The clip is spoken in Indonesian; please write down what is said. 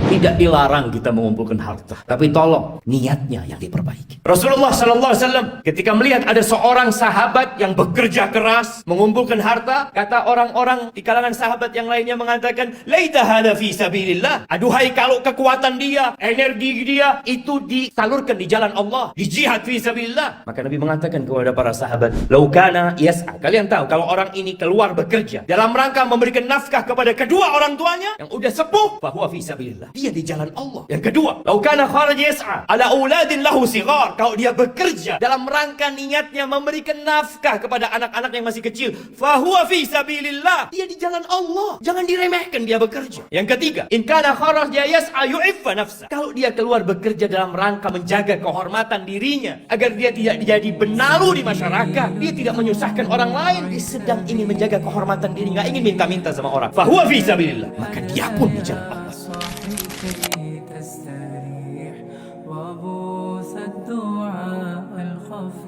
Tidak dilarang kita mengumpulkan harta, tapi tolong niatnya yang diperbaiki. Rasulullah SAW ketika melihat ada seorang sahabat yang bekerja keras mengumpulkan harta, kata orang-orang di kalangan sahabat yang lainnya mengatakan, laita hada fi sabilillah. Aduhai kalau kekuatan dia, energi dia itu disalurkan di jalan Allah, di jihad fi sabilillah. Maka Nabi mengatakan kepada para sahabat, laukana yas'a. Kalian tahu kalau orang ini keluar bekerja dalam rangka memberikan nafkah kepada kedua orang tuanya yang udah sepuh, fahuwa fi sabilillah. Dia di jalan Allah. Yang kedua, laukana kharaj yas'a ala auladin lahu sighar. Kalau dia bekerja dalam rangka niatnya memberikan nafkah kepada anak-anak yang masih kecil, fahuwa fi sabilillah. Dia di jalan Allah. Jangan diremehkan dia bekerja. Yang ketiga, in kana kharaj yas'a yu'iffa nafsa. Kalau dia keluar bekerja dalam rangka menjaga kehormatan dirinya agar dia tidak jadi benalu di masyarakat, dia tidak menyusahkan orang lain, dia sedang ingin menjaga kehormatan diri, nggak ingin minta-minta sama orang, fahuwa fi sabilillah, maka dia pun di jalan Allah. تستريح وبوس الدعاء الخفي